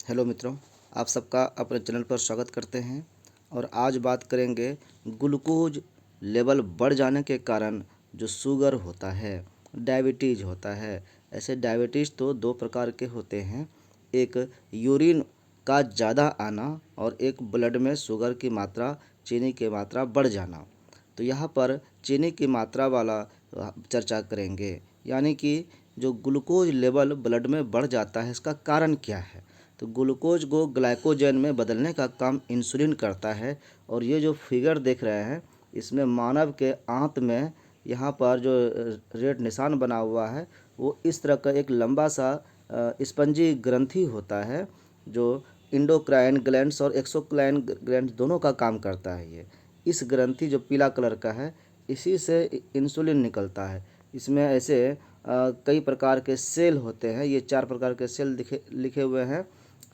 Hello मित्रों, आप सबका अपने चैनल पर स्वागत करते हैं। और आज बात करेंगे ग्लूकोज लेवल बढ़ जाने के कारण जो शुगर होता है, डायबिटीज़ होता है। ऐसे डायबिटीज़ तो दो प्रकार के होते हैं, एक यूरिन का ज़्यादा आना और एक ब्लड में शुगर की मात्रा, चीनी की मात्रा बढ़ जाना। तो यहाँ पर चीनी की मात्रा वाला चर्चा करेंगे, यानी कि जो ग्लूकोज लेवल ब्लड में बढ़ जाता है, इसका कारण क्या है। तो ग्लूकोज को ग्लाइकोजन में बदलने का काम इंसुलिन करता है। और ये जो फिगर देख रहे हैं, इसमें मानव के आंत में यहाँ पर जो रेड निशान बना हुआ है, वो इस तरह का एक लंबा सा स्पंजी ग्रंथि होता है, जो इंडोक्राइन ग्लैंड्स और एक्सोक्राइन ग्लैंड्स दोनों का काम करता है। ये इस ग्रंथि जो पीला कलर का है, इसी से इंसुलिन निकलता है। इसमें ऐसे कई प्रकार के सेल होते हैं। ये 4 प्रकार के सेल लिखे हुए हैं: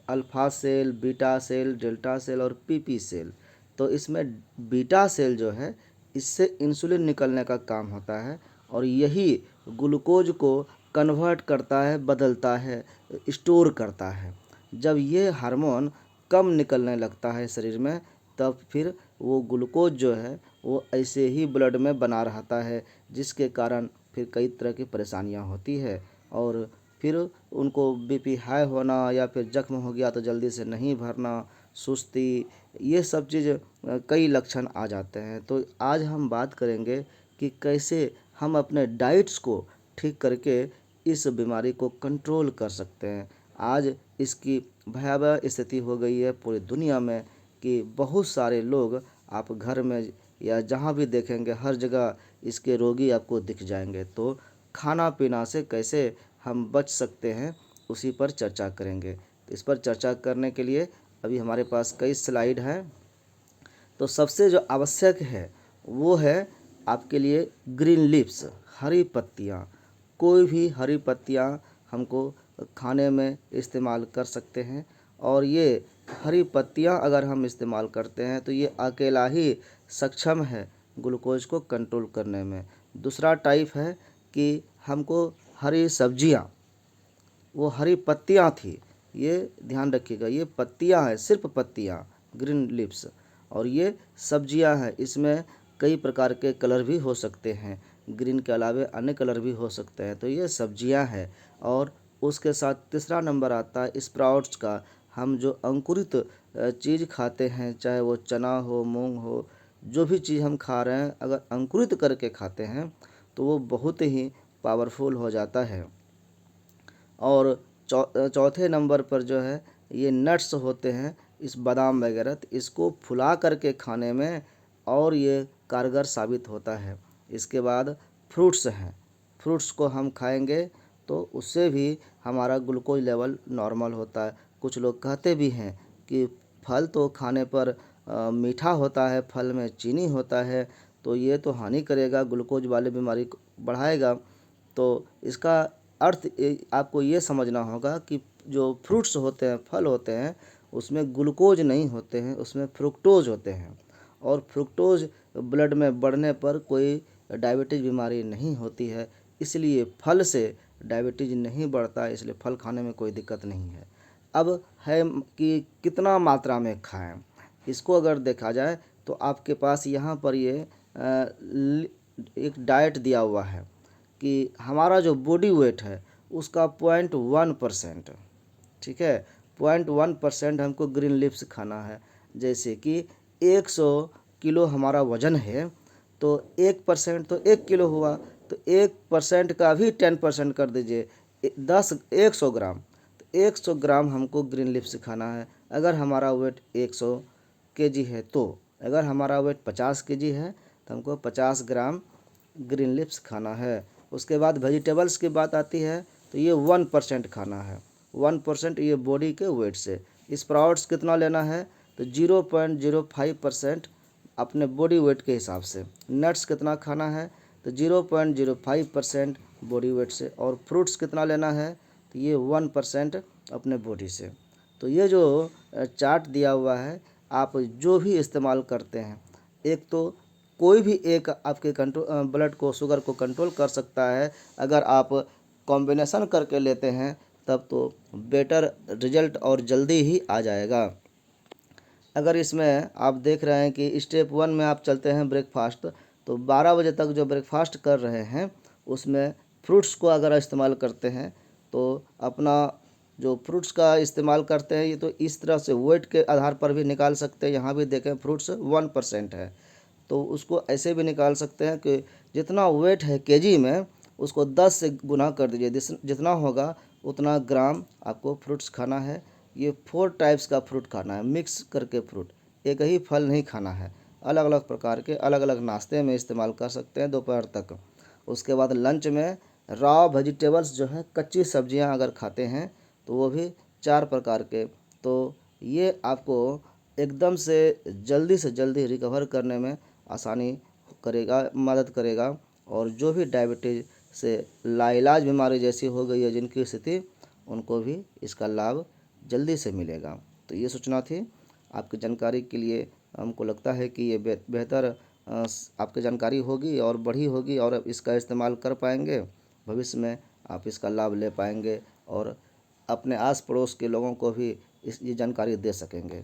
alpha cell, beta cell, delta cell और पीपी सेल। तो इसमें बीटा सेल जो है, इससे इंसुलिन निकलने का काम होता है और यही ग्लूकोज को कन्वर्ट करता है, बदलता है, स्टोर करता है। जब ये हार्मोन कम निकलने लगता है शरीर में, तब फिर वो ग्लूकोज जो है वो ऐसे ही ब्लड में बना रहता है, जिसके कारण फिर कई तरह की परेशानियां होती है। और फिर उनको बीपी हाई होना, या फिर जख्म हो गया तो जल्दी से नहीं भरना, सुस्ती, ये सब चीज़ कई लक्षण आ जाते हैं। तो आज हम बात करेंगे कि कैसे हम अपने डाइट्स को ठीक करके इस बीमारी को कंट्रोल कर सकते हैं। आज इसकी भयावह स्थिति हो गई है पूरी दुनिया में कि बहुत सारे लोग, आप घर में या जहाँ भी देखेंगे, हर जगह इसके रोगी आपको दिख जाएंगे। तो खाना पीना से कैसे हम बच सकते हैं, उसी पर चर्चा करेंगे। तो इस पर चर्चा करने के लिए अभी हमारे पास कई स्लाइड हैं। तो सबसे जो आवश्यक है वो है आपके लिए ग्रीन लीव्स, हरी पत्तियाँ। कोई भी हरी पत्तियाँ हमको खाने में इस्तेमाल कर सकते हैं। और ये हरी पत्तियाँ अगर हम इस्तेमाल करते हैं तो ये अकेला ही सक्षम है ग्लूकोज को कंट्रोल करने में। दूसरा टाइप है कि हमको हरी सब्जियाँ, वो हरी पत्तियाँ थी, ये ध्यान रखिएगा, ये पत्तियाँ हैं, सिर्फ पत्तियाँ, ग्रीन लीव्स। और ये सब्जियाँ हैं, इसमें कई प्रकार के कलर भी हो सकते हैं, ग्रीन के अलावे अन्य कलर भी हो सकते हैं। तो ये सब्जियाँ हैं। और उसके साथ तीसरा नंबर आता है स्प्राउट्स का। हम जो अंकुरित चीज़ खाते हैं, चाहे वो चना हो, मूंग हो, जो भी चीज़ हम खा रहे हैं, अगर अंकुरित करके खाते हैं तो वो बहुत ही पावरफुल हो जाता है। और चौथे नंबर पर जो है ये नट्स होते हैं, इस बादाम वगैरह, तो इसको फुला करके खाने में और ये कारगर साबित होता है। इसके बाद फ्रूट्स हैं, फ्रूट्स को हम खाएंगे तो उससे भी हमारा ग्लूकोज लेवल नॉर्मल होता है। कुछ लोग कहते भी हैं कि फल तो खाने पर मीठा होता है, फल में चीनी होता है, तो ये तो हानि करेगा, ग्लूकोज वाली बीमारी को बढ़ाएगा। तो इसका अर्थ आपको ये समझना होगा कि जो फ्रूट्स होते हैं, फल होते हैं, उसमें ग्लूकोज नहीं होते हैं, उसमें फ्रुक्टोज होते हैं। और फ्रुक्टोज ब्लड में बढ़ने पर कोई डायबिटीज़ बीमारी नहीं होती है, इसलिए फल से डायबिटीज़ नहीं बढ़ता है, इसलिए फल खाने में कोई दिक्कत नहीं है। अब है कि कितना मात्रा में खाएं। इसको अगर देखा जाए तो आपके पास यहाँ पर ये एक डाइट दिया हुआ है कि हमारा जो बॉडी वेट है उसका 0.1%, ठीक है, 0.1% हमको ग्रीन लीव्स खाना है। जैसे कि 100 किलो हमारा वजन है, तो 1% तो 1 किलो हुआ, तो 1% का भी 10% कर दीजिए, 100 ग्राम। तो 100 ग्राम हमको ग्रीन लीव्स खाना है। अगर हमारा वेट 100 केजी है, तो अगर हमारा वेट 50 केजी है तो हमको 50 ग्राम ग्रीन लिप्स खाना है। उसके बाद वेजिटेबल्स की बात आती है तो ये 1% खाना है, 1% ये बॉडी के वेट से। स्प्राउट्स कितना लेना है, तो 0.05% अपने बॉडी वेट के हिसाब से। नट्स कितना खाना है, तो 0.05% बॉडी वेट से। और फ्रूट्स कितना लेना है, तो ये 1% अपने बॉडी से। तो ये जो चार्ट दिया हुआ है, आप जो भी इस्तेमाल करते हैं, एक तो कोई भी एक आपके कंट्रोल ब्लड को, शुगर को कंट्रोल कर सकता है। अगर आप कॉम्बिनेशन करके लेते हैं तब तो बेटर रिजल्ट और जल्दी ही आ जाएगा। अगर इसमें आप देख रहे हैं कि स्टेप 1 में आप चलते हैं ब्रेकफास्ट, तो 12 बजे तक जो ब्रेकफास्ट कर रहे हैं उसमें फ्रूट्स को अगर इस्तेमाल करते हैं तो अपना जो फ्रूट्स का इस्तेमाल करते हैं ये तो इस तरह से वेट के आधार पर भी निकाल सकते हैं। यहाँ भी देखें फ्रूट्स 1% है, तो उसको ऐसे भी निकाल सकते हैं कि जितना वेट है केजी में उसको 10 से गुना कर दीजिए, जितना होगा उतना ग्राम आपको फ्रूट्स खाना है। ये 4 टाइप्स का फ्रूट खाना है, मिक्स करके फ्रूट, एक ही फल नहीं खाना है। अलग अलग प्रकार के अलग अलग नाश्ते में इस्तेमाल कर सकते हैं दोपहर तक। उसके बाद लंच में रॉ वेजिटेबल्स जो है कच्ची सब्जियां अगर खाते हैं तो वो भी 4 प्रकार के। तो ये आपको एकदम से जल्दी रिकवर करने में आसानी करेगा, मदद करेगा। और जो भी डायबिटीज़ से लाइलाज बीमारी जैसी हो गई है जिनकी स्थिति, उनको भी इसका लाभ जल्दी से मिलेगा। तो ये सूचना थी आपकी जानकारी के लिए। हमको लगता है कि ये बेहतर आपकी जानकारी होगी और बड़ी होगी और इसका इस्तेमाल कर पाएंगे। भविष्य में आप इसका लाभ ले पाएंगे और अपने आस पड़ोस के लोगों को भी ये जानकारी दे सकेंगे।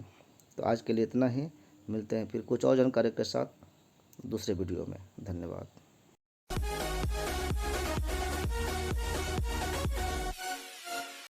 तो आज के लिए इतना ही, मिलते हैं फिर कुछ और जानकारी के साथ दूसरे वीडियो में। धन्यवाद।